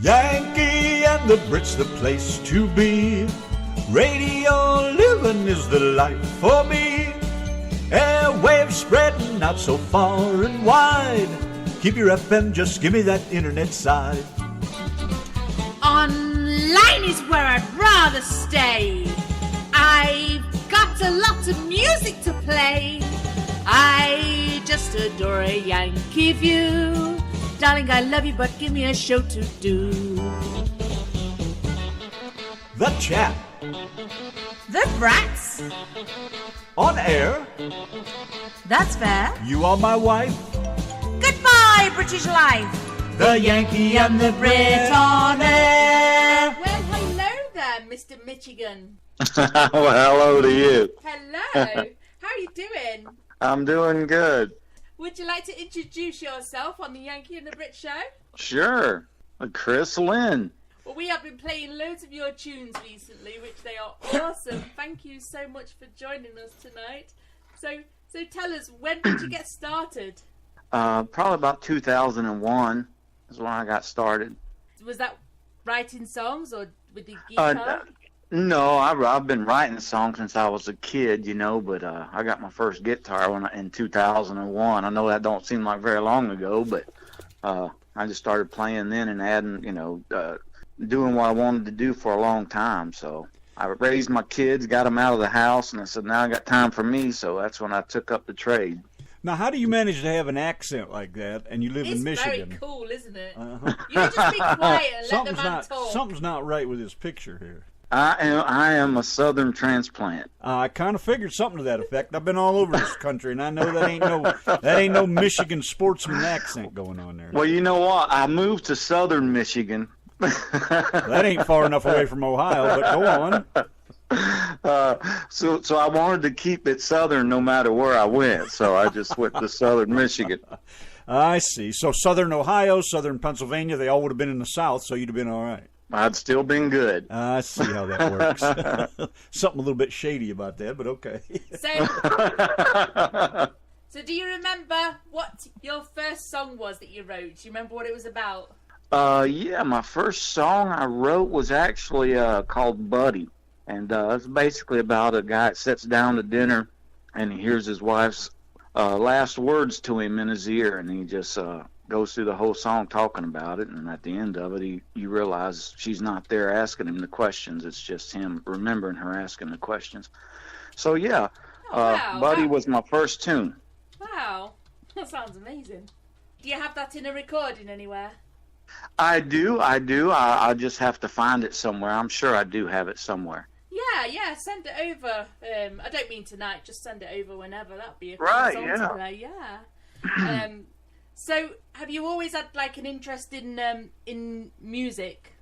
Yankee and the Brit's the place to be. Radio living is the life for me. Airwaves spreading out so far and wide. Keep your FM, just give me that internet side. Online is where I'd rather stay. I've got a lot of music to play. I just adore a Yankee view. Darling, I love you, but give me a show to do. The Chat. The Brats. On air. That's fair. You are my wife. Goodbye, British life. The Yankee and the Brit on air. Well, hello there, Mr. Michigan. Well, hello to you. Hello. How are you doing? I'm doing good. Would you like to introduce yourself on the Yankee and the Brit show? Sure. Chris Lynn. Well, we have been playing loads of your tunes recently, which they are awesome. Thank you so much for joining us tonight. So tell us, when did you get started? Probably about 2001 is when I got started. Was that writing songs or with the guitar? No, I've been writing songs since I was a kid, you know, but I got my first guitar in 2001. I know that don't seem like very long ago, but I just started playing then and adding, you know, doing what I wanted to do for a long time. So I raised my kids, got them out of the house, and I said, now I got time for me, so that's when I took up the trade. Now, how do you manage to have an accent like that, and you live in Michigan? It's very cool, isn't it? You just be quiet and let the man talk. Something's not right with this picture here. I am a Southern transplant. I kind of figured something to that effect. I've been all over this country, and I know that ain't no Michigan sportsman accent going on there. Well, you know what? I moved to Southern Michigan. That ain't far enough away from Ohio, but go on. So I wanted to keep it Southern no matter where I went, so I just went to Southern Michigan. I see. So Southern Ohio, Southern Pennsylvania, they all would have been in the South, so you'd have been all right. I'd still been good. I see how that works. Something a little bit shady about that, but okay. So do you remember what your first song was that you wrote? Do you remember what it was about? Yeah, my first song I wrote was actually called Buddy. And it's basically about a guy that sits down to dinner and he hears his wife's last words to him in his ear, and he just goes through the whole song talking about it, and at the end of it, you realize she's not there asking him the questions. It's just him remembering her asking the questions. So, yeah, wow. Buddy was my first tune. Wow, that sounds amazing. Do you have that in a recording anywhere? I do. I just have to find it somewhere. I'm sure I do have it somewhere. Yeah, send it over. I don't mean tonight, just send it over whenever. That'd be a cool song to play, yeah. So, have you always had like an interest in music?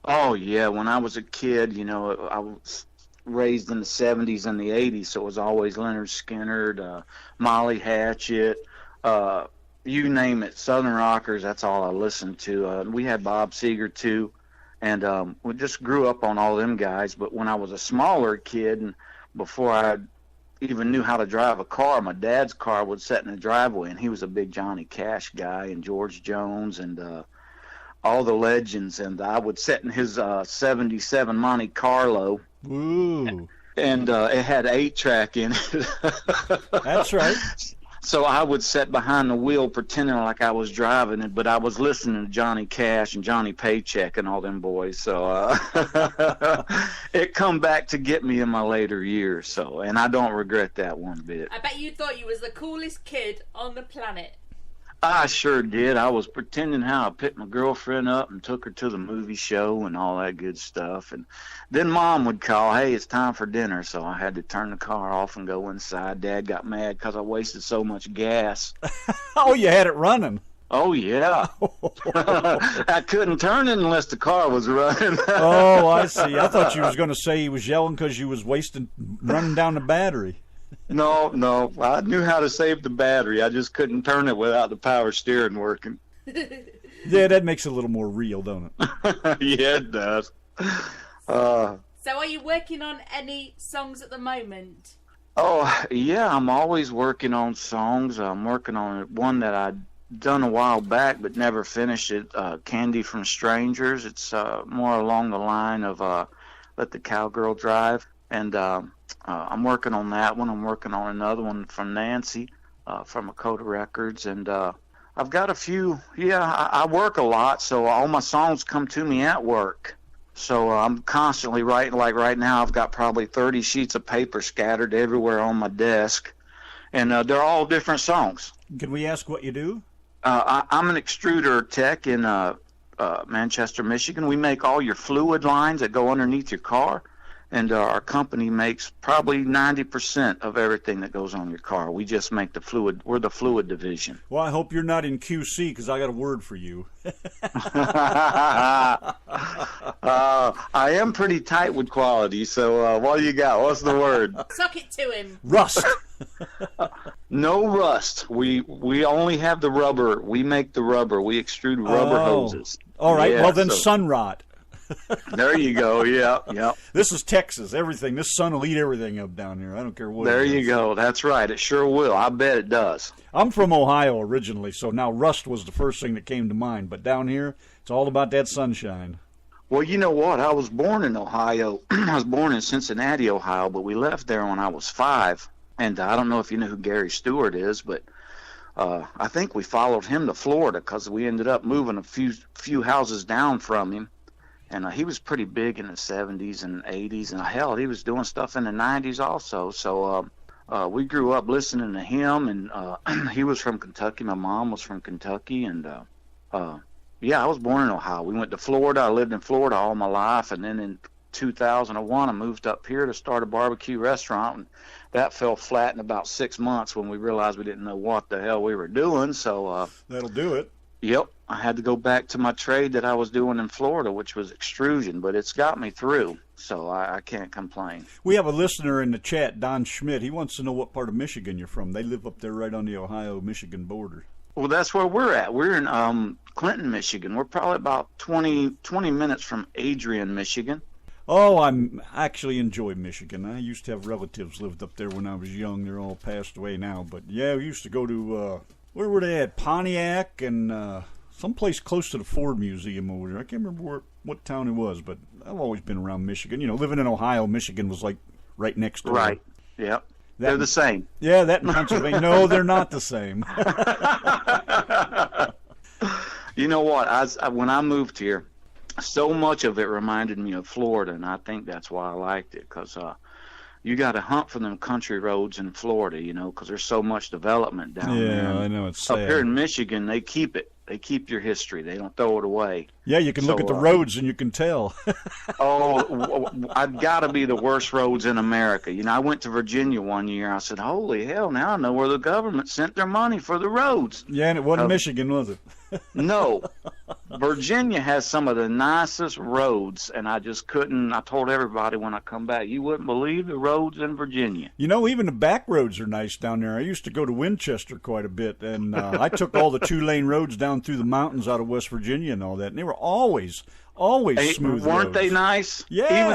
Oh yeah, when I was a kid, you know, I was raised in the 70s and the 80s, so it was always Leonard Skinner, Molly Hatchet, you name it, Southern Rockers. That's all I listened to. We had Bob Seger too, and we just grew up on all them guys. But when I was a smaller kid, and before I even knew how to drive a car, my dad's car would sit in the driveway, and he was a big Johnny Cash guy, and George Jones, and all the legends, and I would sit in his 77 Monte Carlo. Ooh. And it had 8-track in it. That's right. So I would sit behind the wheel pretending like I was driving it, but I was listening to Johnny Cash and Johnny Paycheck and all them boys. So it come back to get me in my later years. So, and I don't regret that one bit. I bet you thought you was the coolest kid on the planet. I sure did. I was pretending how I picked my girlfriend up and took her to the movie show and all that good stuff. And then Mom would call, hey, it's time for dinner. So I had to turn the car off and go inside. Dad got mad because I wasted so much gas. Oh, you had it running. Oh, yeah. I couldn't turn it unless the car was running. Oh, I see. I thought you was going to say he was yelling because you was running down the battery. No. I knew how to save the battery. I just couldn't turn it without the power steering working. Yeah, that makes it a little more real, don't it? Yeah, it does. So are you working on any songs at the moment? Oh, yeah, I'm always working on songs. I'm working on one that I'd done a while back but never finished it, Candy from Strangers. It's more along the line of Let the Cowgirl Drive. And I'm working on that one. I'm working on another one from Nancy from Dakota Records. And I've got a few. Yeah, I work a lot, so all my songs come to me at work. So I'm constantly writing. Like right now, I've got probably 30 sheets of paper scattered everywhere on my desk, and they're all different songs. Can we ask what you do? I'm an extruder tech in Manchester, Michigan. We make all your fluid lines that go underneath your car, and our company makes probably 90% of everything that goes on your car. We just make the fluid. We're the fluid division. Well, I hope you're not in QC, because I got a word for you. I am pretty tight with quality, so what do you got? What's the word? Suck it to him. Rust. No rust. We only have the rubber. We make the rubber. We extrude rubber hoses. All right. Yeah, well, then so, sun rot. There you go. Yeah, yeah. This is Texas. Everything. This sun will eat everything up down here. I don't care what. There it you is. go. That's right. It sure will. I bet it does. I'm from Ohio originally, so now rust was the first thing that came to mind. But down here, it's all about that sunshine. Well, you know what? I was born in Ohio. I was born in Cincinnati, Ohio, but we left there when I was 5. And I don't know if you know who Gary Stewart is, but I think we followed him to Florida because we ended up moving a few houses down from him. And he was pretty big in the 70s and 80s. And hell, he was doing stuff in the 90s also. So we grew up listening to him. And he was from Kentucky. My mom was from Kentucky. And, yeah, I was born in Ohio. We went to Florida. I lived in Florida all my life. And then in 2001, I moved up here to start a barbecue restaurant. And that fell flat in about 6 months when we realized we didn't know what the hell we were doing. So that'll do it. Yep, I had to go back to my trade that I was doing in Florida, which was extrusion, but it's got me through, so I can't complain. We have a listener in the chat, Don Schmidt. He wants to know what part of Michigan you're from. They live up there right on the Ohio-Michigan border. Well, that's where we're at. We're in Clinton, Michigan. We're probably about 20 minutes from Adrian, Michigan. Oh, I'm actually enjoy Michigan. I used to have relatives lived up there when I was young. They're all passed away now. But, yeah, we used to go to, where were they at? Pontiac and someplace close to the Ford Museum over there. I can't remember what town it was, but I've always been around Michigan. You know, living in Ohio, Michigan was like right next door. Right, yep. They're the same. Yeah, that in Pennsylvania. No, they're not the same. You know what? When I moved here, so much of it reminded me of Florida, and I think that's why I liked it, because you got to hunt for them country roads in Florida, you know, because there's so much development down there. Yeah, I know, it's sad. Up here in Michigan, they keep it. They keep your history. They don't throw it away. Yeah, you can look at the roads and you can tell. I've got to be the worst roads in America. You know, I went to Virginia one year. I said, holy hell, now I know where the government sent their money for the roads. Yeah, and it wasn't Michigan, was it? No. Virginia has some of the nicest roads, and I just couldn't. I told everybody when I come back, you wouldn't believe the roads in Virginia. You know, even the back roads are nice down there. I used to go to Winchester quite a bit, and I took all the 2-lane roads down through the mountains out of West Virginia and all that, and they were always smooth Weren't roads. they nice? Yeah.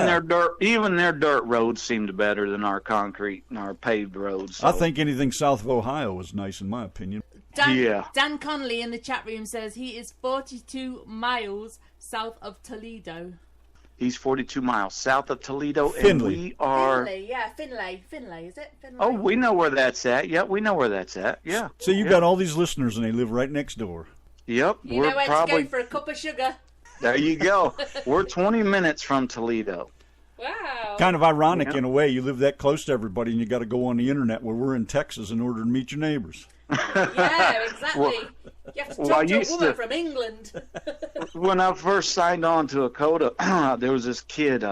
Even their dirt roads seemed better than our concrete and our paved roads. So. I think anything south of Ohio was nice, in my opinion. Dan Connolly in the chat room says he is 42 miles south of Toledo. He's 42 miles south of Toledo, Findlay. and we are... Finlay, is it? Finlay. Oh, we know where that's at. Yeah, we know where that's at. Yeah. So you've got all these listeners, and they live right next door. Yep. You know where to go for a cup of sugar. There you go. We're 20 minutes from Toledo. Wow. Kind of ironic in a way. You live that close to everybody, and you got to go on the internet where we're in Texas in order to meet your neighbors. Yeah, exactly. You have to talk to a woman from England. When I first signed on to Dakota, there was this kid,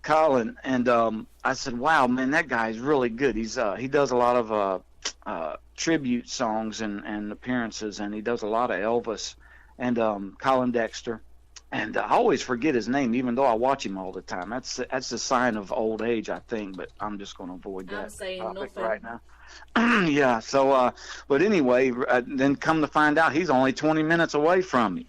Colin, and I said, "Wow, man, that guy's really good. He does a lot of tribute songs and appearances, and he does a lot of Elvis and Colin Dexter." And I always forget his name, even though I watch him all the time. That's a sign of old age, I think. But I'm just going to avoid that topic right now. Yeah. So, but anyway, then come to find out, he's only 20 minutes away from me.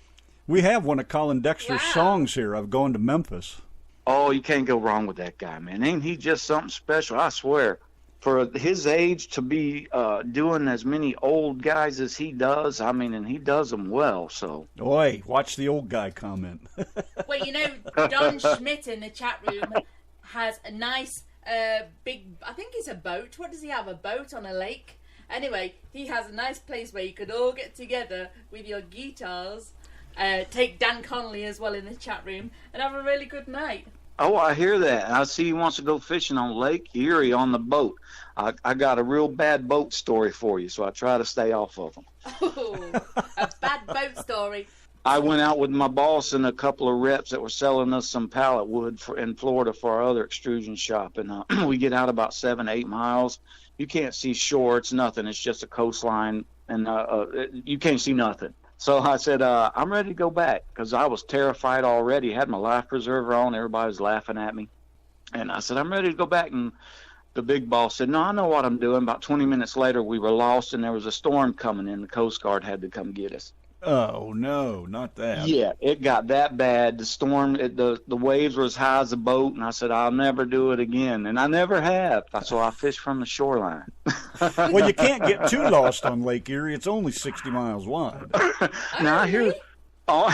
We have one of Colin Dexter's songs here. I've gone to Memphis. Oh, you can't go wrong with that guy, man. Ain't he just something special? I swear. for his age to be doing as many old guys as he does, I mean, and he does them well. So, Oi, watch the old guy comment. Well, you know, Don Schmidt in the chat room has a nice big, I think it's a boat. What does he have? A boat on a lake? Anyway, he has a nice place where you could all get together with your guitars, take Dan Connolly as well in the chat room, and have a really good night. oh, I hear that. I see he wants to go fishing on Lake Erie on the boat. I got a real bad boat story for you, so I try to stay off of them. Oh, a bad boat story. I went out with my boss and a couple of reps that were selling us some pallet wood in Florida for our other extrusion shop. And we get out about 7-8 miles. You can't see shore. It's nothing. It's just a coastline, and you can't see nothing. So I said, I'm ready to go back because I was terrified already. Had my life preserver on. Everybody was laughing at me. And I said, I'm ready to go back. And the big boss said, no, I know what I'm doing. About 20 minutes later, we were lost, and there was a storm coming in. The Coast Guard had to come get us. Oh, no, not that. Yeah, it got that bad. The storm, the waves were as high as a boat, and I said, I'll never do it again. And I never have. So I fished from the shoreline. Well, you can't get too lost on Lake Erie. It's only 60 miles wide. Now, here's... Oh,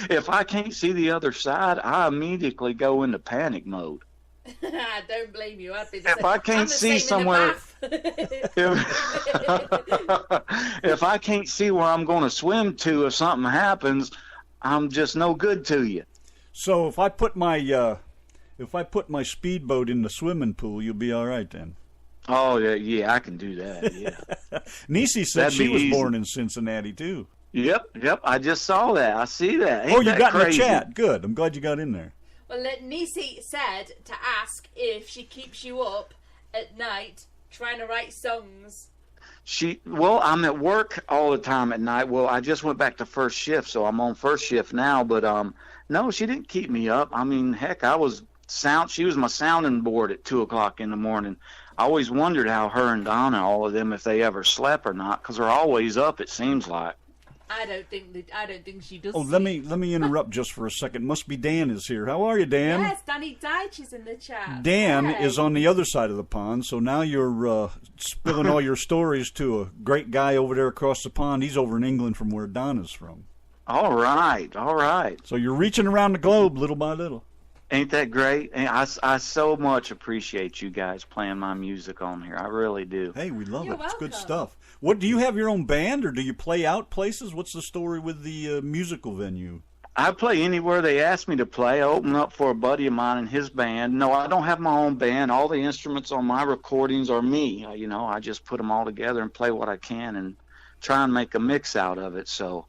if I can't see the other side, I immediately go into panic mode. I don't blame you. I'd be the If same. I can't I'm the see same in somewhere- the bath. If I can't see where I'm going to swim to if something happens, I'm just no good to you. So if I put my speedboat in the swimming pool, you'll be all right then. Oh, yeah, I can do that, yeah. Nisi said That'd she be was easy. born in Cincinnati, too. Yep, I just saw that. I see that. Oh, Ain't you that got crazy? in the chat. Good. I'm glad you got in there. Well, Nisi said to ask if she keeps you up at night trying to write songs. Well, I'm at work all the time at night. Well, I just went back to first shift, so I'm on first shift now. But no, she didn't keep me up. I mean, heck, she was my sounding board at 2:00 in the morning. I always wondered how her and Donna, all of them, if they ever slept or not, because they're always up. It seems like. I don't think she does. Oh, let me interrupt just for a second. Must be Dan is here. How are you, Dan? Yes, Danny Deitch is in the chat. Dan Hey. is on the other side of the pond, so now you're spilling all your stories to a great guy over there across the pond. He's over in England from where Donna's from. All right. So you're reaching around the globe little by little. Ain't that great? And I so much appreciate you guys playing my music on here. I really do. Hey, we love You're it. It's good welcome. stuff. What, do you have your own band, or do you play out places? What's the story with the musical venue? I play anywhere they ask me to play. I open up for a buddy of mine and his band. No, I don't have my own band. All the instruments on my recordings are me. I just put them all together and play what I can and try and make a mix out of it. So,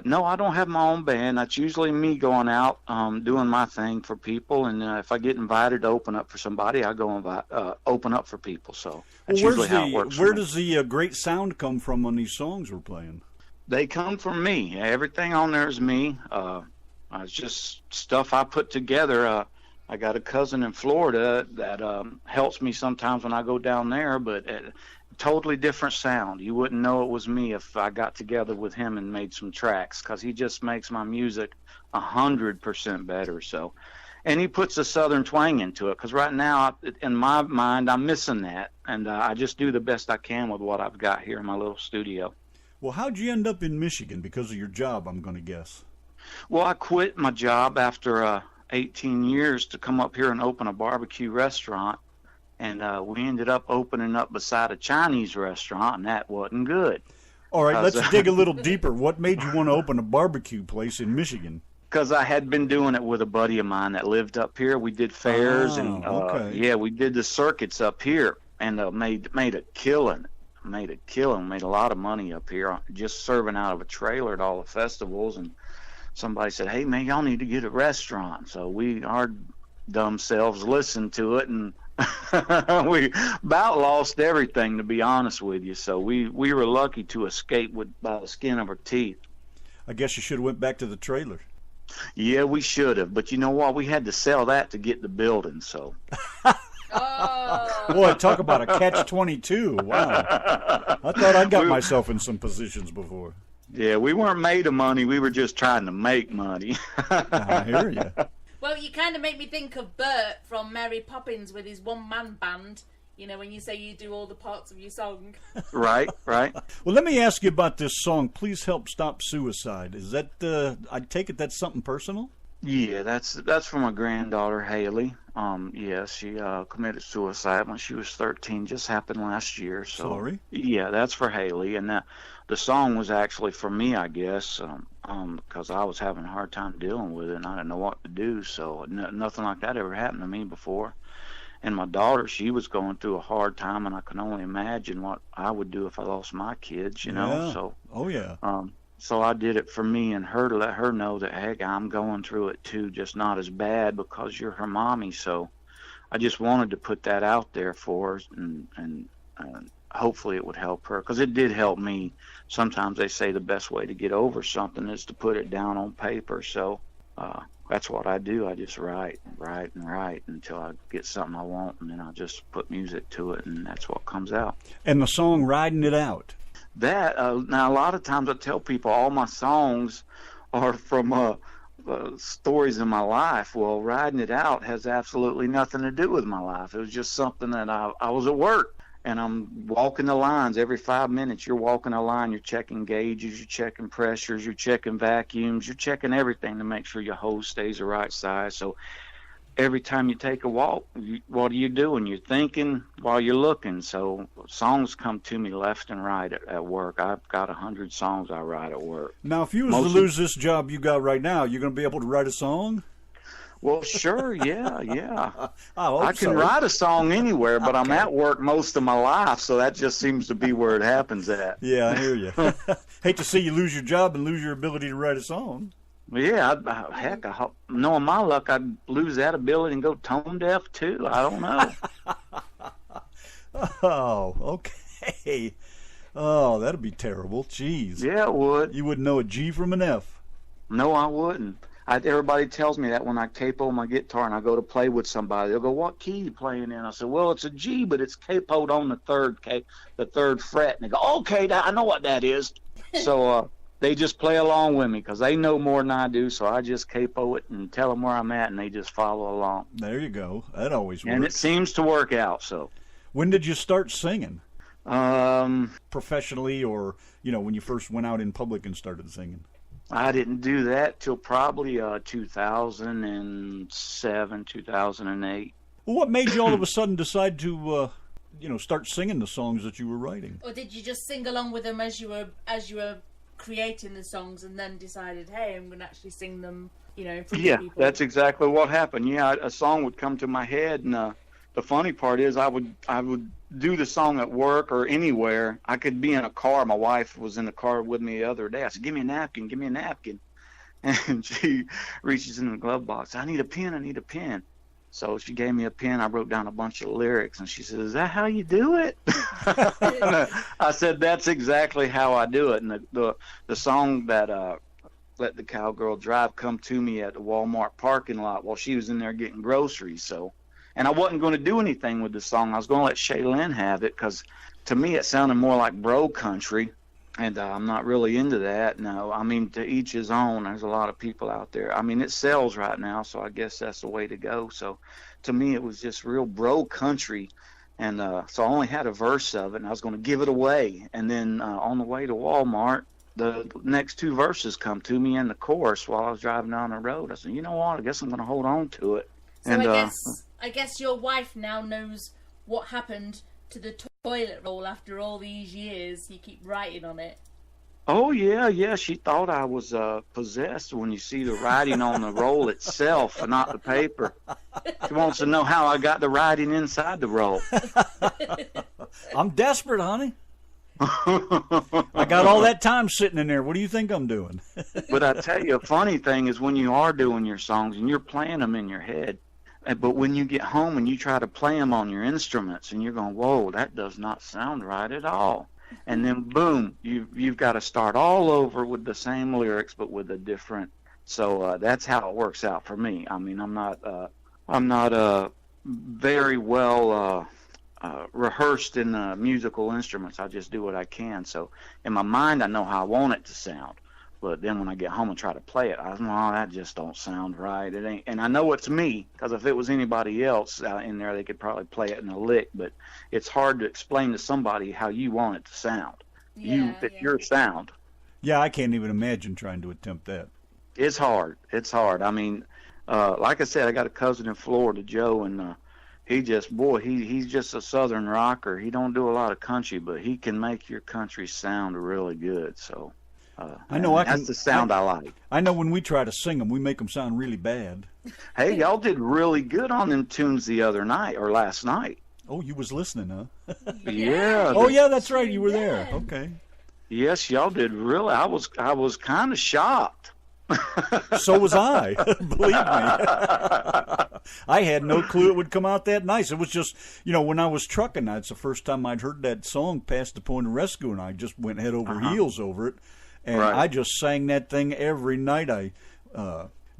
no, I don't have my own band. That's usually me going out, doing my thing for people. And if I get invited to open up for somebody, I go open up for people. So that's usually how it works. Where does the great sound come from on these songs we're playing? They come from me. Everything on there is me. It's just stuff I put together. I got a cousin in Florida that helps me sometimes when I go down there, but totally different sound. You wouldn't know it was me if I got together with him and made some tracks, because he just makes my music 100% better. So, and he puts a southern twang into it, because right now, in my mind, I'm missing that, and I just do the best I can with what I've got here in my little studio. Well, how'd you end up in Michigan? Because of your job, I'm going to guess. Well, I quit my job after 18 years to come up here and open a barbecue restaurant. And we ended up opening up beside a Chinese restaurant, and that wasn't good. All right, let's dig a little deeper. What made you want to open a barbecue place in Michigan? Because I had been doing it with a buddy of mine that lived up here. We did fairs, and okay. we did the circuits up here, and made a killing. Made a lot of money up here just serving out of a trailer at all the festivals. And somebody said, hey, man, y'all need to get a restaurant. So our dumb selves listened to it, and we about lost everything, to be honest with you. So we were lucky to escape by the skin of our teeth. I guess you should have went back to the trailer. Yeah, we should have. But you know what? We had to sell that to get the building. So. Oh. Boy, talk about a catch-22. Wow. I thought I got myself in some positions before. Yeah, we weren't made of money. We were just trying to make money. I hear you. Well, you kind of make me think of Bert from Mary Poppins with his one-man band. You know, when you say you do all the parts of your song. Right. Well, let me ask you about this song, Please Help Stop Suicide. Is that, I take it that's something personal? Yeah, that's from my granddaughter, Haley. Yeah, she committed suicide when she was 13. Just happened last year. So, Sorry. Yeah, that's for Haley. And the song was actually for me, I guess, because I was having a hard time dealing with it, and I didn't know what to do. So nothing like that ever happened to me before. And my daughter, she was going through a hard time, and I can only imagine what I would do if I lost my kids, you know. Yeah. So, oh, yeah. So I did it for me and her to let her know that, hey, I'm going through it too, just not as bad because you're her mommy. So I just wanted to put that out there for her, and hopefully it would help her, because it did help me. Sometimes they say the best way to get over something is to put it down on paper. So that's what I do. I just write until I get something I want, and then I just put music to it, and that's what comes out. And the song Riding It Out. That now a lot of times I tell people all my songs are from stories in my life. Well, Riding It Out has absolutely nothing to do with my life. It was just something that I was at work, and I'm walking the lines every 5 minutes. You're walking a line, you're checking gauges, you're checking pressures, you're checking vacuums, you're checking everything to make sure your hose stays the right size. So every time you take a walk, what are you doing? You're thinking while you're looking. So songs come to me left and right at work. I've got 100 songs I write at work. Now, if you was to lose this job you got right now, you're going to be able to write a song? Well, sure, yeah. I can write a song anywhere, but I'm at work most of my life, so that just seems to be where it happens at. Yeah, I hear you. Hate to see you lose your job and lose your ability to write a song. Yeah, heck, knowing my luck, I'd lose that ability and go tone deaf, too. I don't know. Oh, okay. Oh, that'd be terrible. Jeez. Yeah, it would. You wouldn't know a G from an F. No, I wouldn't. Everybody tells me that when I capo my guitar and I go to play with somebody. They'll go, "What key are you playing in?" I said, "Well, it's a G, but it's capoed on the third fret." And they go, "Okay, I know what that is." So they just play along with me because they know more than I do. So I just capo it and tell them where I'm at, and they just follow along. There you go. That always works. And it seems to work out. So, when did you start singing? Professionally, or when you first went out in public and started singing? I didn't do that till probably 2007, 2008. Well, what made you all of a sudden decide to, start singing the songs that you were writing? Or did you just sing along with them as you were creating the songs, and then decided, hey, I'm going to actually sing them, in front of people? Yeah, that's exactly what happened. Yeah, a song would come to my head, and the funny part is I would do the song at work or anywhere. I could be in a car. My wife was in the car with me the other day. I said, give me a napkin. And she reaches in the glove box. I need a pen. So she gave me a pen. I wrote down a bunch of lyrics, and she said, is that how you do it? I said, that's exactly how I do it. And the song that Let the Cowgirl Drive come to me at the Walmart parking lot while she was in there getting groceries. And I wasn't going to do anything with the song. I was going to let Lynn have it because, to me, it sounded more like bro country, and I'm not really into that. No, I mean, to each his own. There's a lot of people out there. I mean, it sells right now, so I guess that's the way to go. So, to me, it was just real bro country, and so I only had a verse of it, and I was going to give it away. And then on the way to Walmart, the next two verses come to me in the chorus while I was driving down the road. I said, you know what? I guess I'm going to hold on to it. So and I guess your wife now knows what happened to the toilet roll after all these years. You keep writing on it. Oh, yeah. She thought I was possessed when you see the writing on the roll itself and not the paper. She wants to know how I got the writing inside the roll. I'm desperate, honey. I got all that time sitting in there. What do you think I'm doing? But I tell you, a funny thing is when you are doing your songs and you're playing them in your head, but when you get home and you try to play them on your instruments and you're going, whoa, that does not sound right at all. And then, boom, you've got to start all over with the same lyrics but with a different. So that's how it works out for me. I mean, I'm not very well rehearsed in musical instruments. I just do what I can. So in my mind, I know how I want it to sound. But then when I get home and try to play it, that just don't sound right. It ain't. And I know it's me, because if it was anybody else in there, they could probably play it in a lick. But it's hard to explain to somebody how you want it to sound. It's your sound. Yeah, I can't even imagine trying to attempt that. It's hard. It's hard. I mean, like I said, I got a cousin in Florida, Joe, and he's just a Southern rocker. He don't do a lot of country, but he can make your country sound really good. So. I know that's the sound I like. I know when we try to sing them, we make them sound really bad. Hey, y'all did really good on them tunes the other night or last night. Oh, you was listening, huh? Yeah. Oh, yeah, that's right. You were there. Okay. Yes, y'all did really. I was kind of shocked. So was I. Believe me. I had no clue it would come out that nice. It was just, when I was trucking, that's the first time I'd heard that song, Past the Point of Rescue, and I just went head over heels over it. And I just sang that thing every night I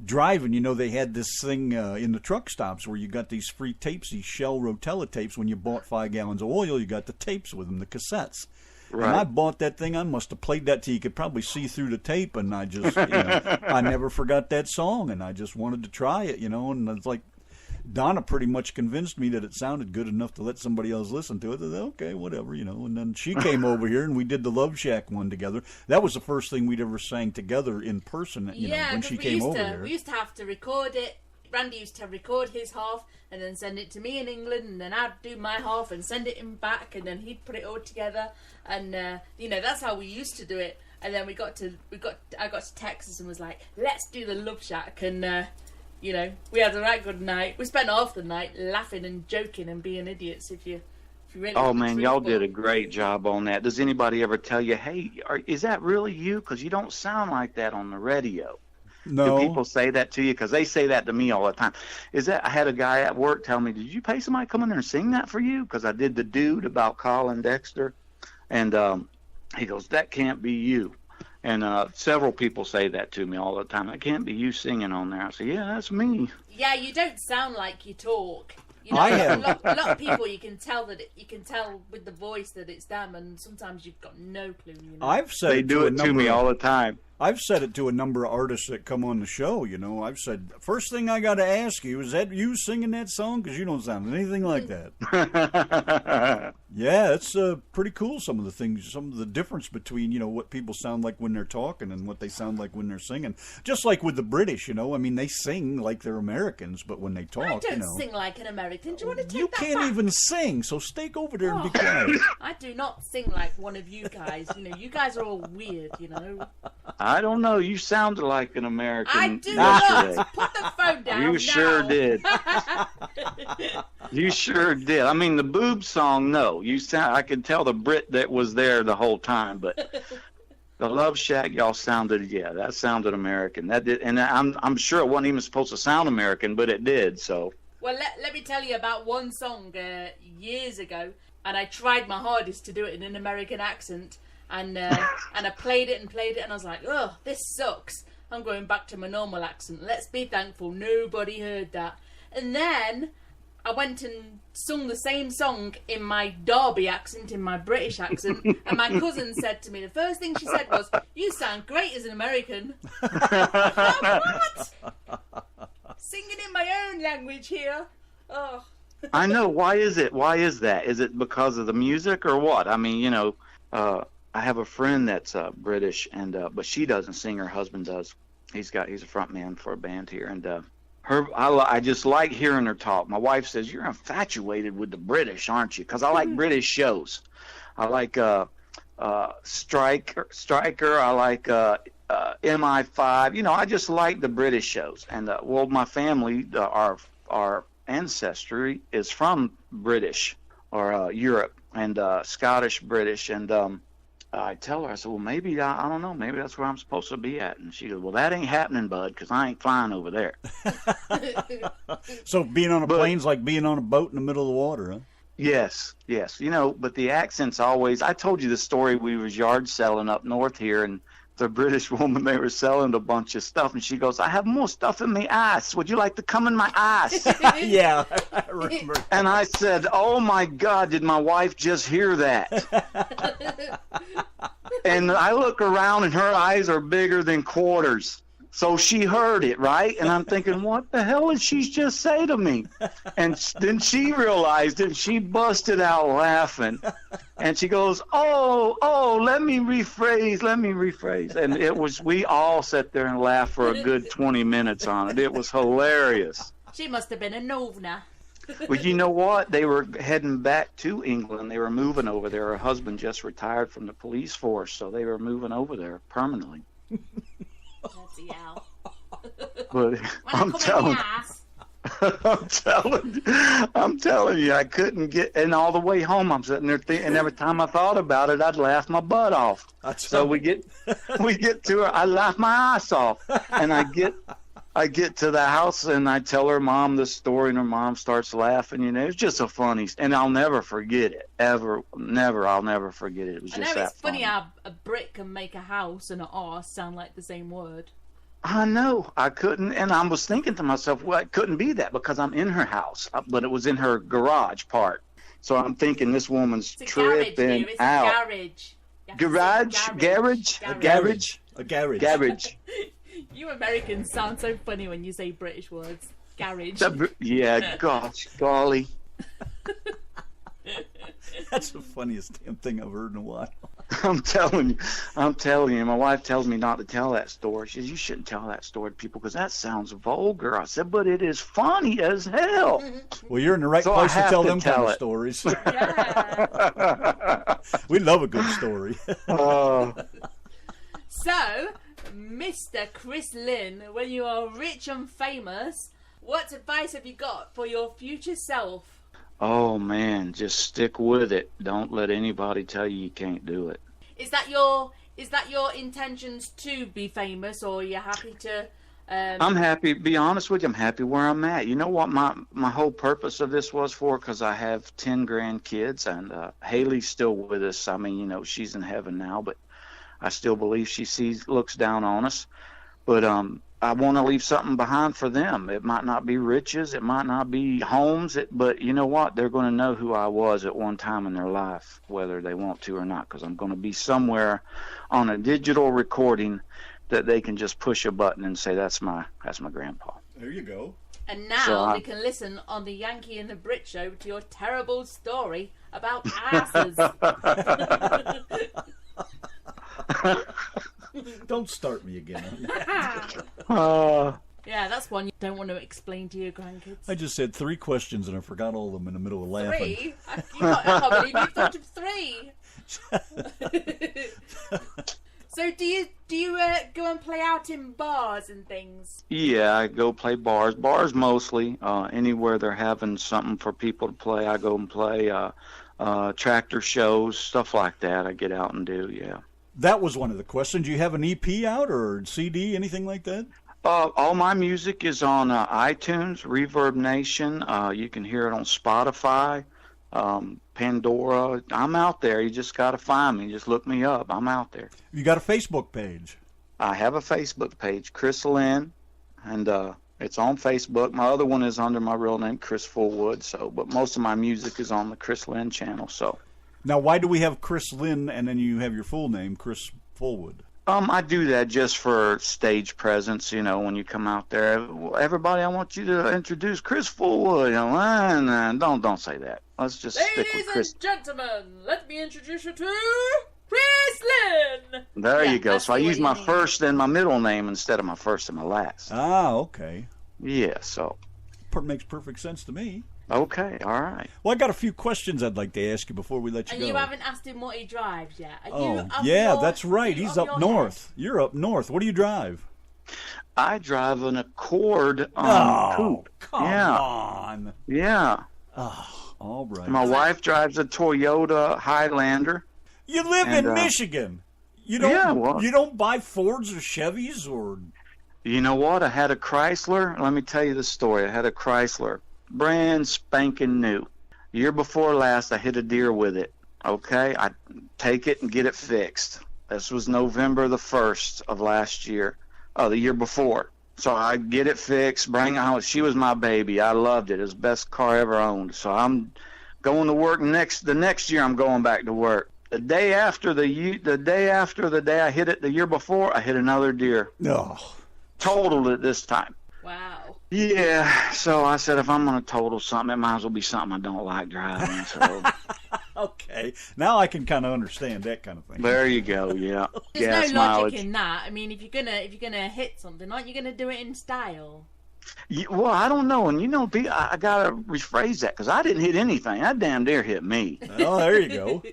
driving. They had this thing in the truck stops where you got these free tapes, these Shell Rotella tapes. When you bought 5 gallons of oil, you got the tapes with them, the cassettes. Right. And I bought that thing. I must have played that till you could probably see through the tape. And I just, I never forgot that song. And I just wanted to try it, And it's like, Donna pretty much convinced me that it sounded good enough to let somebody else listen to it. I said, okay, whatever, And then she came over here and we did the Love Shack one together. That was the first thing we'd ever sang together in person, when she came over here. We used to have to record it. Randy used to record his half and then send it to me in England, and then I'd do my half and send it him back, and then he'd put it all together. And that's how we used to do it. And then I got to Texas and was like, let's do the Love Shack, and we had a right good night. We spent half the night laughing and joking and being idiots. If you really. Oh man, y'all did a great job on that. Does anybody ever tell you, hey, is that really you? Because you don't sound like that on the radio. No. Do people say that to you? Because they say that to me all the time. I had a guy at work tell me, did you pay somebody to come in there and sing that for you? Because I did the dude about Colin Dexter. And he goes, that can't be you. And several people say that to me all the time. That can't be you singing on there. I say, yeah, that's me. Yeah, you don't sound like you talk. I have. A lot of people, you can tell with the voice that it's them, and sometimes you've got no clue. They do it to me all the time. I've said it to a number of artists that come on the show, I've said, first thing I got to ask you, is that you singing that song? Because you don't sound anything like that. Yeah, it's pretty cool, some of the difference between, what people sound like when they're talking and what they sound like when they're singing. Just like with the British, they sing like they're Americans, but when they talk, I don't sing like an American. Do you want to take You that can't back? even sing, so stay over there and be quiet. I do not sing like one of you guys. You guys are all weird, I don't know. You sounded like an American. I do not. Put the phone down. You sure did. You sure did. I mean, the boob song, no. I could tell the Brit that was there the whole time, but the Love Shack, y'all sounded, that sounded American. That did, and I'm sure it wasn't even supposed to sound American, but it did. So. Well, let me tell you about one song years ago, and I tried my hardest to do it in an American accent. And I played it, and I was like, oh, this sucks. I'm going back to my normal accent. Let's be thankful nobody heard that. And then I went and sung the same song in my Derby accent, in my British accent, and my cousin said to me, the first thing she said was, you sound great as an American. What? Singing in my own language here. Oh. I know. Why is it? Why is that? Is it because of the music or what? I mean, I have a friend that's British, and but she doesn't sing. Her husband does. He's a front man for a band here, and I just like hearing her talk. My wife says, you're infatuated with the British, aren't you? Because I like British shows. I like Striker. I like MI5. I just like the British shows. And my family, our ancestry is from British or Europe, and Scottish British, and I tell her, I said, well, maybe, I don't know, maybe that's where I'm supposed to be at. And she goes, well, that ain't happening, bud, because I ain't flying over there. So being on a plane's like being on a boat in the middle of the water, huh? Yes. But the accent's always, I told you the story, we was yard selling up north here, and the British woman, they were selling a bunch of stuff, and she goes, I have more stuff in my ass. Would you like to come in my ass? Yeah, I remember. And I said, oh, my God, did my wife just hear that? And I look around, and her eyes are bigger than quarters. So she heard it, right? And I'm thinking, what the hell did she just say to me? And then she realized it. She busted out laughing. And she goes, oh, let me rephrase. And it was, we all sat there and laughed for a good 20 minutes on it. It was hilarious. She must have been a novna. Well, you know what? They were heading back to England. They were moving over there. Her husband just retired from the police force, so they were moving over there permanently. Bloody hell. But I'm telling you, I couldn't get. And all the way home, I'm sitting there thinking. And every time I thought about it, I'd laugh my butt off. So we get to her. I laugh my ass off, and I get to the house, and I tell her mom the story, and her mom starts laughing. You know, it's just a funny, and I'll never forget it. I'll never forget it. It was just that funny how a Brit can make a house and an arse sound like the same word. I know. I couldn't, and I was thinking to myself, well, it couldn't be that because I'm in her house, but it was in her garage part. So I'm thinking this woman's tripping out. Garage. You Americans sound so funny when you say British words. Garage. Yeah, gosh, golly. That's the funniest damn thing I've heard in a while. I'm telling you. My wife tells me not to tell that story. She says, you shouldn't tell that story to people because that sounds vulgar. I said, but it is funny as hell. Well, you're in the right place to tell them kind of stories. Yeah. We love a good story. So, Mr. Chris Lynn, when you are rich and famous, what advice have you got for your future self? Oh, man, just stick with it. Don't let anybody tell you can't do it. Is that your intentions to be famous, or are you happy to... I'm happy. Be honest with you, I'm happy where I'm at. You know what my whole purpose of this was for? Because I have 10 grandkids, and Haley's still with us. I mean, you know, she's in heaven now, but I still believe she looks down on us. But I want to leave something behind for them. It might not be riches, it might not be homes, but you know what? They're going to know who I was at one time in their life, whether they want to or not, because I'm going to be somewhere on a digital recording that they can just push a button and say, that's my grandpa. There you go. And now they can listen on the Yankee and the Brit show to your terrible story about asses. Don't start me again. Yeah, that's one you don't want to explain to your grandkids. I just said 3 questions and I forgot all of them in the middle of laughing. 3? I can't believe you thought of 3. So do you go and play out in bars and things? Yeah, I go play bars mostly. Anywhere they're having something for people to play, I go and play. Tractor shows, stuff like that. I get out and do. Yeah. That was one of the questions. Do you have an EP out or CD, anything like that? All my music is on iTunes, Reverb Nation. You can hear it on Spotify, Pandora. I'm out there. You just got to find me. Just look me up. I'm out there. You got a Facebook page? I have a Facebook page, Chris Lynn, and it's on Facebook. My other one is under my real name, Chris Fullwood. But most of my music is on the Chris Lynn channel. So. Now, why do we have Chris Lynn and then you have your full name, Chris Fullwood? I do that just for stage presence, you know, when you come out there. Everybody, I want you to introduce Chris Fullwood. You know, don't say that. Let's just stick with Chris. Ladies and gentlemen, let me introduce you to Chris Lynn. There you go. So I use my first and my middle name instead of my first and my last. Ah, okay. Yeah, so. Makes perfect sense to me. Okay, all right. Well, I got a few questions I'd like to ask you before we let you go. And you haven't asked him what he drives yet. Yeah, that's right. He's up north. You're up north. What do you drive? I drive an Accord coupe. Come on. Yeah. Oh, all right. My wife drives a Toyota Highlander. You live in Michigan. You don't. You don't buy Fords or Chevys or. You know what? I had a Chrysler. Let me tell you the story. I had a Chrysler. Brand spanking new. Year before last, I hit a deer with it. Okay, I take it and get it fixed. This was November the 1st of last year, the year before. So I get it fixed, bring it home. She was my baby. I loved it. It was the best car I ever owned. So I'm going to work the next year. I'm going back to work. The day after the day I hit it the year before, I hit another deer. No. Totaled it this time. Wow. Yeah, so I said if I'm going to total something, it might as well be something I don't like driving. So Okay, now I can kind of understand that kind of thing. there you go. Yeah, There's gas no logic mileage. in that. I mean, if you're gonna hit something, aren't you gonna do it in style? Well, I don't know, and I gotta rephrase that because I didn't hit anything. That damn deer hit me. Oh, there you go.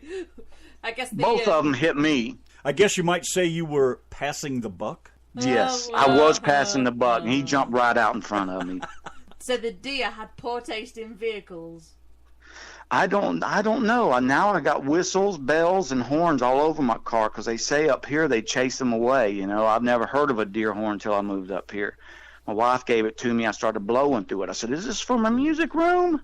I guess Both of them hit me. I guess you might say you were passing the buck. Yes, I was passing the buck, and he jumped right out in front of me. So the deer had poor taste in vehicles. I don't know. Now I got whistles, bells, and horns all over my car because they say up here they chase them away. You know, I've never heard of a deer horn until I moved up here. My wife gave it to me. I started blowing through it. I said, "Is this from a music room?"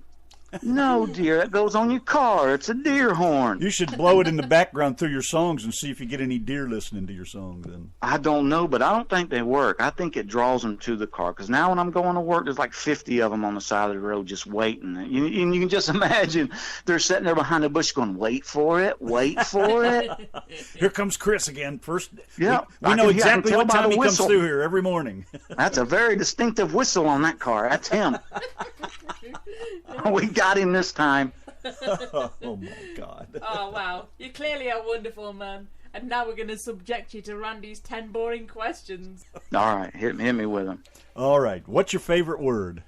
No, dear, it goes on your car. It's a deer horn. You should blow it in the background through your songs and see if you get any deer listening to your songs. Then I don't know, but I don't think they work. I think it draws them to the car because now when I'm going to work, there's like 50 of them on the side of the road just waiting. You can just imagine they're sitting there behind the bush going, "Wait for it, wait for it." Here comes Chris again. First, Yeah, we know exactly tell what by time the he whistle. comes through here every morning. That's a very distinctive whistle on that car. That's him. We got him this time. Oh my God. Oh wow, you clearly are wonderful, man. And now we're going to subject you to Randy's 10 boring questions. All right, hit me with them. All right, what's your favorite word?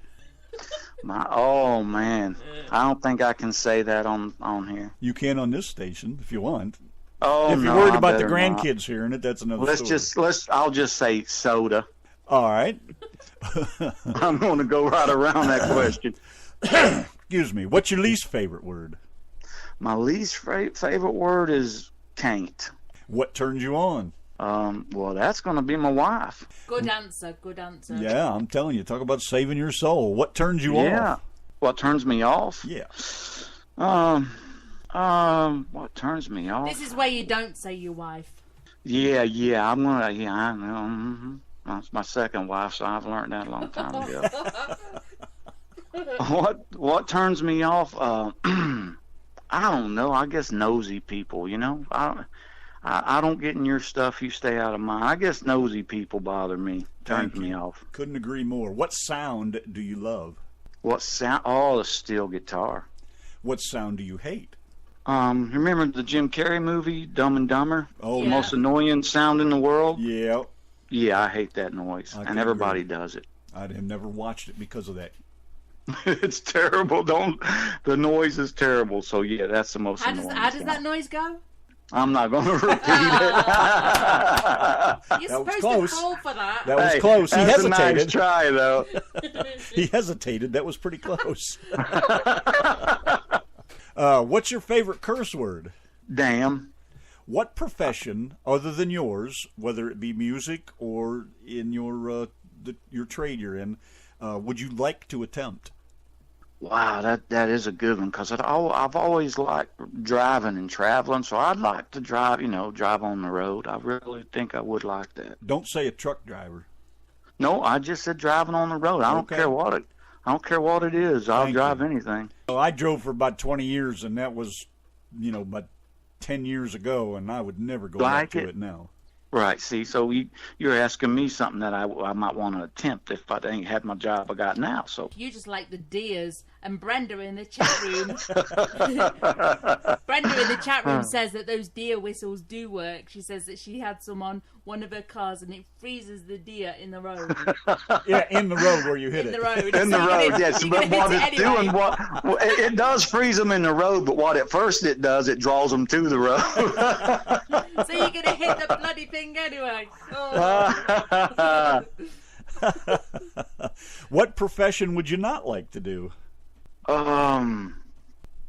Oh man, I don't think I can say that on here. You can on this station if you want. Oh, If you're no, worried I about the better not. grandkids hearing it, that's another story. I'll just say soda. All right. I'm going to go right around that question. Excuse me. What's your least favorite word? My least favorite word is can't. What turns you on? Well, that's going to be my wife. Good answer, good answer. Yeah, I'm telling you. Talk about saving your soul. What turns you Yeah. off? What turns me off? Yeah. What turns me off? This is where you don't say your wife. Yeah, I know. Mm-hmm. That's my second wife, so I've learned that a long time ago. What turns me off? I don't know. I guess nosy people. You know, I don't get in your stuff. You stay out of mine. I guess nosy people bother me. Turns me off. Couldn't agree more. What sound do you love? What sound? Oh, the steel guitar. What sound do you hate? Remember the Jim Carrey movie, Dumb and Dumber? Oh, The most annoying sound in the world? Yeah. Yeah, I hate that noise. I And can everybody agree. does it. I have never watched it because of that. It's terrible. The noise is terrible. So yeah, that's the most annoying. How does that sound. noise go? I'm not going to repeat it. You're That was supposed close. to fall for that. That was Hey, close. He that's a hesitated. nice try, though. He hesitated. That was pretty close. What's your favorite curse word? Damn. What profession, other than yours, whether it be music or in your trade you're in, would you like to attempt? Wow, that is a good one because I've always liked driving and traveling, so I'd like to drive on the road. I really think I would like that. Don't say a truck driver. No, I just said driving on the road. I don't Okay. care what it is. I'll Thank drive you. anything. Well, I drove for about 20 years, and that was, about 10 years ago, and I would never go back to it now. Right. See, so you're asking me something that I might want to attempt if I ain't had my job I got now. So You just like the deers. And Brenda in the chat room. Brenda in the chat room says that those deer whistles do work. She says that she had some on one of her cars and it freezes the deer in the road. Yeah, in the road where you hit In it. the road. in the road, yes. you're But gonna what hit it's it anyway. doing, it does freeze them in the road. But what at first it does, it draws them to the road. So you're going to hit the bloody thing anyway. Oh. What profession would you not like to do? I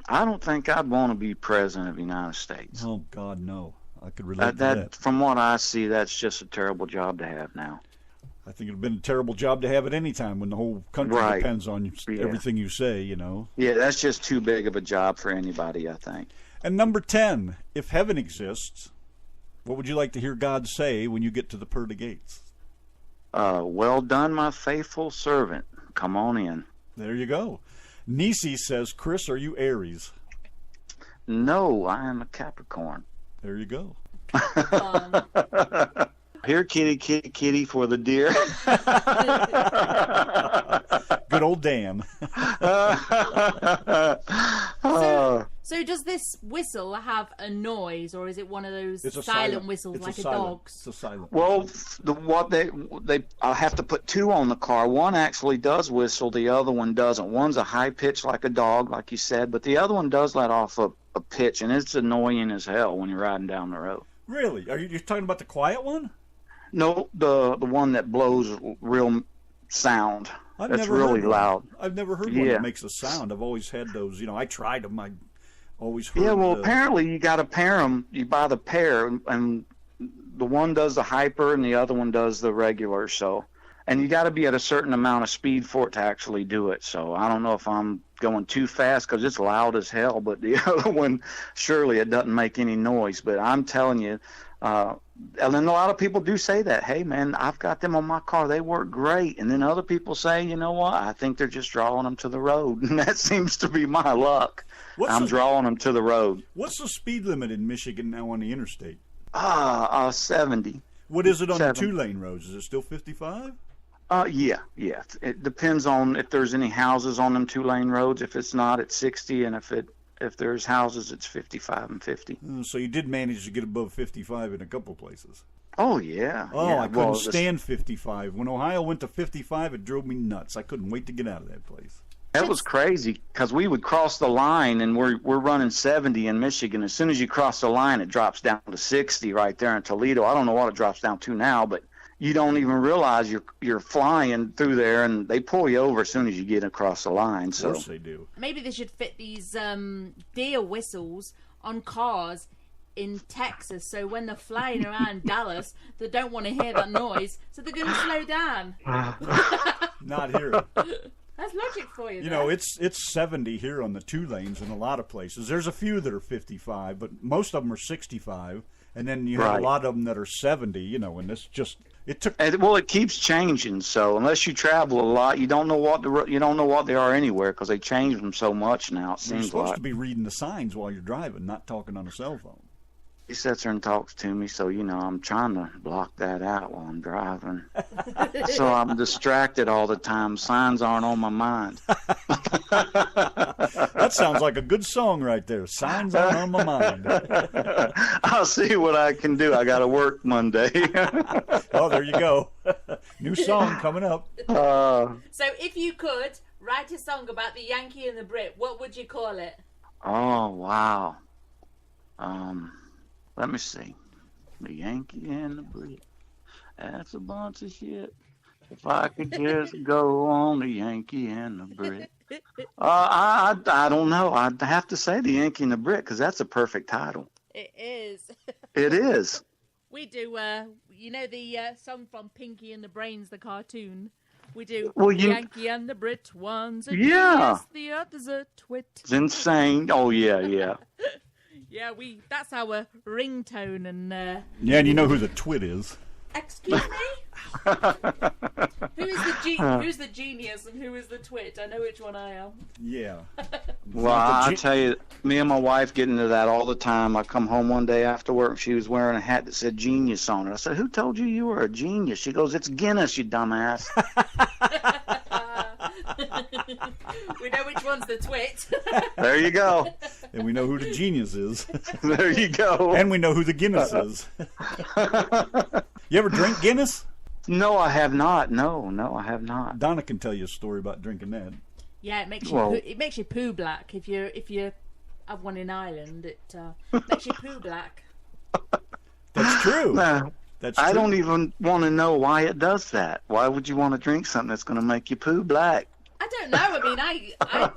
don't think I'd want to be president of the United States. Oh, God, no. I could relate to that. From what I see, that's just a terrible job to have now. I think it would have been a terrible job to have at any time when the whole country Right. depends on Yeah. everything you say, Yeah, that's just too big of a job for anybody, I think. And number 10, if heaven exists, what would you like to hear God say when you get to the pearly gates? Well done, my faithful servant. Come on in. There you go. Nisi says, Chris, are you Aries? No, I am a Capricorn. There you go. Here, kitty, kitty, kitty for the deer. Good old Dan. So does this whistle have a noise, or is it one of those It's a silent whistles it's like a silent- dog's? It's a silent. Well, what they I have to put two on the car. One actually does whistle, the other one doesn't. One's a high pitch like a dog, like you said, but the other one does let off a pitch, and it's annoying as hell when you're riding down the road. Really? Are you talking about the quiet one? No, the one that blows real sound. I've That's never really heard one. loud. I've never heard one Yeah. that makes a sound. I've always had those. I tried them. I always heard. Yeah, well, apparently you got to pair them. You buy the pair, and the one does the hyper, and the other one does the regular. So, and you got to be at a certain amount of speed for it to actually do it. So I don't know if I'm going too fast because it's loud as hell. But the other one, surely it doesn't make any noise. But I'm telling you. And then a lot of people do say that, hey, man, I've got them on my car. They work great. And then other people say, you know what, I think they're just drawing them to the road. And that seems to be my luck. I'm drawing them to the road. What's the speed limit in Michigan now on the interstate? 70. What is it on the 7. 2-lane roads? Is it still 55? Yeah. It depends on if there's any houses on them 2-lane roads. If it's not, it's 60. And if there's houses, it's 55 and 50. So you did manage to get above 55 in a couple places. Oh, yeah. Oh, yeah. I couldn't stand 55. When Ohio went to 55, it drove me nuts. I couldn't wait to get out of that place. That was crazy because we would cross the line, and we're running 70 in Michigan. As soon as you cross the line, it drops down to 60 right there in Toledo. I don't know what it drops down to now, but you don't even realize you're flying through there, and they pull you over as soon as you get across the line. So Of course they do. Maybe they should fit these deer whistles on cars in Texas, so when they're flying around Dallas, they don't want to hear that noise, so they're going to slow down. Not here. That's logic for you. It's 70 here on the 2 lanes in a lot of places. There's a few that are 55, but most of them are 65. And then you have a lot of them that are 70, and it's just it took. Well, it keeps changing. So unless you travel a lot, you don't know what they are anywhere because they change them so much now. It You're seems supposed like to be reading the signs while you're driving, not talking on a cell phone. he sits there and talks to me. So I'm trying to block that out while I'm driving. So I'm distracted all the time. Signs aren't on my mind. That sounds like a good song right there. Signs aren't on my mind. I'll see what I can do. I got to work Monday. Oh, there you go. New song coming up. So if you could write a song about the Yankee and the Brit, what would you call it? Oh, wow. Let me see. The Yankee and the Brit. That's a bunch of shit. If I could just go on the Yankee and the Brit. I don't know. I'd have to say the Yankee and the Brit because that's a perfect title. It is. It is. We do, the song from Pinky and the Brains, the cartoon. We do Well, the Yankee and the Brit. One's a Yeah. genius, the other's a twit. It's insane. Oh, yeah. Yeah, that's our ringtone and... Yeah, and you know who the twit is. Excuse me? Who's the genius and who is the twit? I know which one I am. Yeah. Well, I tell you, me and my wife get into that all the time. I come home one day after work, she was wearing a hat that said genius on it. I said, who told you were a genius? She goes, it's Guinness, you dumbass. We know which one's the twit. There you go. And we know who the genius is. There you go. And we know who the Guinness is. You ever drink Guinness? No, I have not. No, I have not. Donna can tell you a story about drinking that. Yeah, it makes you poo black. If you have one in Ireland, it makes you poo black. That's true. No, That's true. I don't even want to know why it does that. Why would you want to drink something that's going to make you poo black? I don't know. I mean, I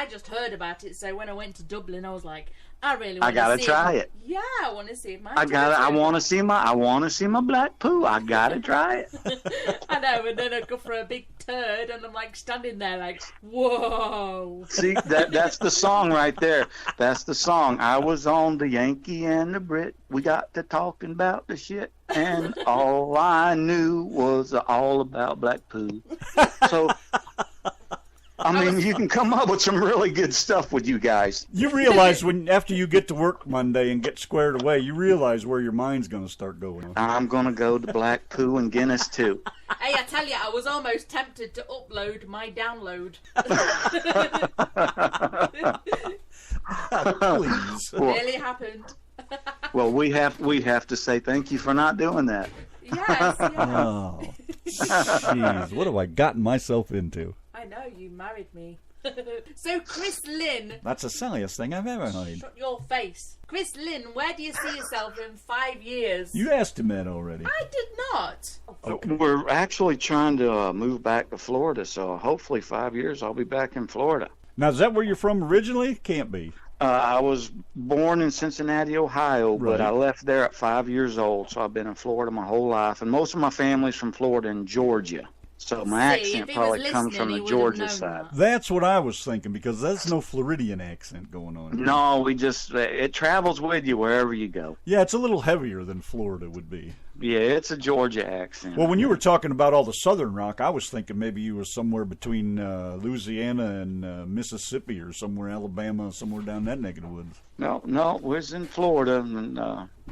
just heard about it. So when I went to Dublin, I was like, I really want to see. I gotta try it. Yeah, I want to see if my. I want to see my black poo. I gotta try it. I know, and then I go for a big turd, and I'm like standing there, like, whoa. See, that's the song right there. That's the song. I was on the Yankee and the Brit. We got to talking about the shit, and all I knew was all about black poo. So I mean, you can come up with some really good stuff with you guys. You realize after you get to work Monday and get squared away, you realize where your mind's going to start going. I'm going to go to Black Pooh and Guinness, too. Hey, I tell you, I was almost tempted to upload my download. Please. Nearly happened. Well, we have to say thank you for not doing that. Yes. Oh, jeez. What have I gotten myself into? I know, you married me. So, Chris Lynn. That's the silliest thing I've ever heard. Shut your face. Chris Lynn, where do you see yourself in 5 years? You asked him that already. I did not. Okay. We're actually trying to move back to Florida, so hopefully 5 years I'll be back in Florida. Now, is that where you're from originally? Can't be. I was born in Cincinnati, Ohio, but Right. I left there at 5 years old, so I've been in Florida my whole life. And most of my family's from Florida and Georgia, so my See, if accent he probably was comes from listening, the he would've Georgia known side. that. That's what I was thinking, because there's no Floridian accent going on. No, it travels with you wherever you go. Yeah, it's a little heavier than Florida would be. Yeah, it's a Georgia accent. Well, when you were talking about all the southern rock, I was thinking maybe you were somewhere between Louisiana and Mississippi or somewhere, Alabama, somewhere down that neck of the woods. No, we're in Florida and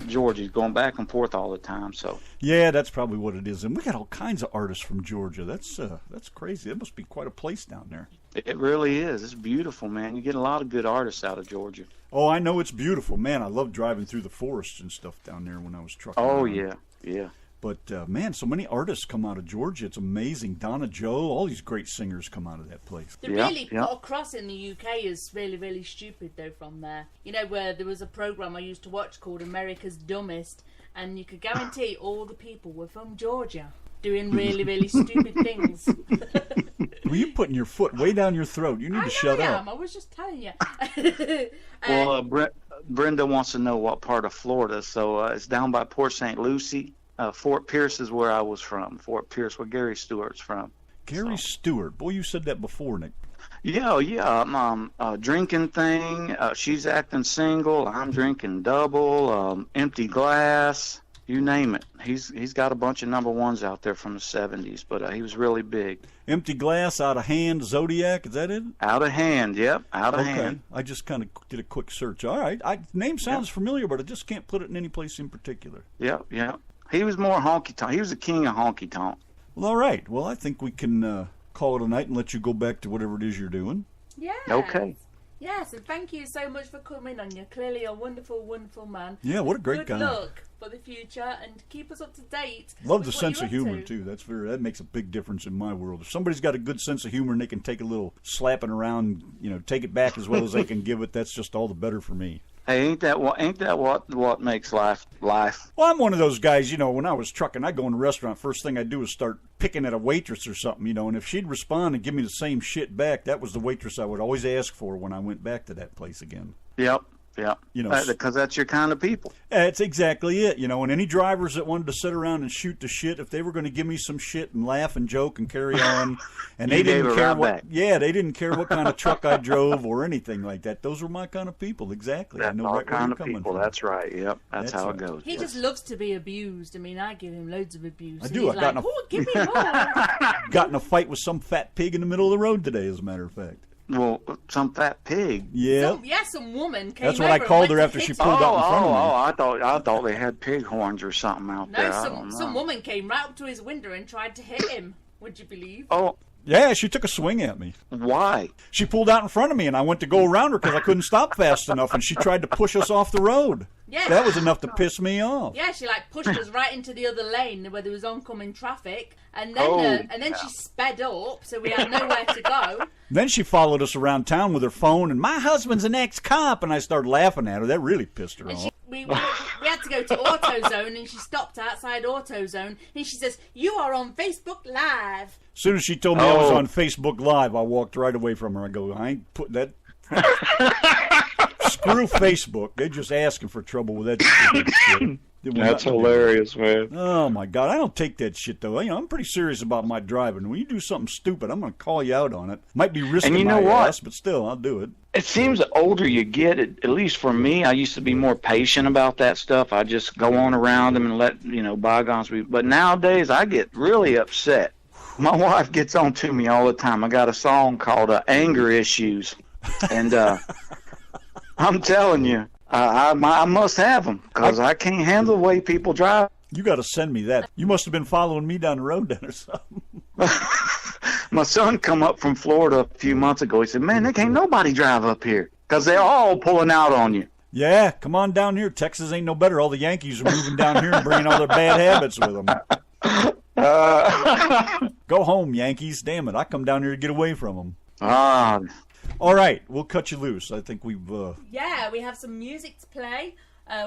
Georgia, going back and forth all the time. So Yeah, that's probably what it is. And we got all kinds of artists from Georgia. That's crazy. It must be quite a place down there. it really is. It's beautiful, man. You get a lot of good artists out of Georgia. Oh, I know it's beautiful. Man, I love driving through the forests and stuff down there when I was trucking. Oh, around. yeah. But, man, so many artists come out of Georgia. It's amazing. Donna Joe, all these great singers come out of that place. The Yeah, really yeah. put across in the UK is really, really stupid, though, from there. You know, where there was a programme I used to watch called America's Dumbest, and you could guarantee all the people were from Georgia, doing really, really stupid things. Were you putting your foot way down your throat? You need to shut I up. am. I was just telling you. Well, Brenda wants to know what part of Florida. So it's down by Port St. Lucie. Fort Pierce is where I was from. Fort Pierce, where Gary Stewart's from. Gary Stewart. Boy, you said that before, Nick. Yeah. Drinking thing. She's acting single. I'm drinking double. Empty glass. You name it. He's got a bunch of number ones out there from the 70s, but he was really big. Empty Glass, Out of Hand, Zodiac, is that it? Out of hand, yep. Out of Okay. hand. I just kind of did a quick search. All right. Name sounds familiar, but I just can't put it in any place in particular. Yep. He was more honky tonk. He was the king of honky tonk. Well, all right. Well, I think we can call it a night and let you go back to whatever it is you're doing. Yes. Okay. Yes, and thank you so much for coming on. You're clearly a wonderful, wonderful man. Yeah, what a great Good guy. luck for the future, and keep us up to date. Love the with what sense you're of up humor, to. too. That makes a big difference in my world. If somebody's got a good sense of humor and they can take a little slapping around, take it back as well as they can give it, that's just all the better for me. Hey, ain't that what makes life? Well, I'm one of those guys, when I was trucking, I'd go in a restaurant, first thing I'd do is start picking at a waitress or something, and if she'd respond and give me the same shit back, that was the waitress I would always ask for when I went back to that place again. Yep. Because that's your kind of people. That's exactly it, and any drivers that wanted to sit around and shoot the shit, if they were going to give me some shit and laugh and joke and carry on, and they didn't care they didn't care what kind of truck I drove or anything like that. Those were my kind of people, exactly. That's I know our right where kind you're of coming people. from. That's right. Yep. That's how it right. goes. He just loves to be abused. I mean, I give him loads of abuse. I and do. He's I got like, in oh, give me more. Got in a fight with some fat pig in the middle of the road today, as a matter of fact. Well, some fat pig. Yeah. Some woman came That's what I over and called went her to after she hit pulled him. out in front of me. I thought they had pig horns or something out there. I No, don't know. some woman came right up to his window and tried to hit him. Would you believe? Oh, Yeah, she took a swing at me. why? She pulled out in front of me, and I went to go around her because I couldn't stop fast enough, and she tried to push us off the road. Yeah. That was enough to piss me off. Yeah, she pushed us right into the other lane where there was oncoming traffic, and then she sped up, so we had nowhere to go. Then she followed us around town with her phone, and my husband's an ex-cop, and I started laughing at her. That really pissed her off. We had to go to AutoZone, and she stopped outside AutoZone, and she says, "You are on Facebook Live." As soon as she told me I was on Facebook Live, I walked right away from her. I go, I ain't putting that... Screw Facebook. They're just asking for trouble with that stupid shit. That's hilarious, man. Oh, my God. I don't take that shit, though. I'm pretty serious about my driving. When you do something stupid, I'm going to call you out on it. Might be risking And you know my what? ass, but still, I'll do it. It seems the older you get, at least for me, I used to be more patient about that stuff. I just go on around them and let, bygones be. But nowadays, I get really upset. My wife gets on to me all the time. I got a song called Anger Issues. And I'm telling you, I must have them because I can't handle the way people drive. You got to send me that. You must have been following me down the road then or something. My son come up from Florida a few months ago. He said, man, there can't nobody drive up here because they're all pulling out on you. Yeah, come on down here. Texas ain't no better. All the Yankees are moving down here and bringing all their bad habits with them. Go home, Yankees. Damn it, I come down here to get away from them. All right, we'll cut you loose. I think we've... Yeah, we have some music to play.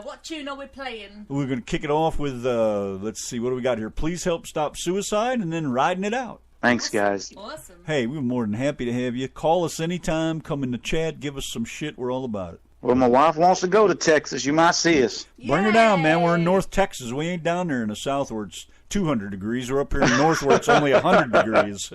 What tune are we playing? We're going to kick it off with, let's see, what do we got here? Please Help Stop Suicide, and then Riding It Out. Thanks, guys. Awesome. Hey, we're more than happy to have you. Call us anytime. Come in the chat. Give us some shit. We're all about it. Well, my wife wants to go to Texas. You might see us. Bring her down, man. We're in North Texas. We ain't down there in the south where it's 200 degrees. We're up here in the north where it's only 100 degrees.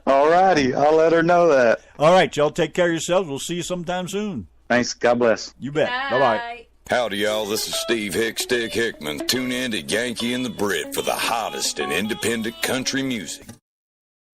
All righty. I'll let her know that. All right, y'all take care of yourselves. We'll see you sometime soon. Thanks. God bless. You bet. Bye. Bye-bye. Howdy, y'all. This is Steve Hickstick Hickman. Tune in to Yanki and the Brit for the hottest in independent country music.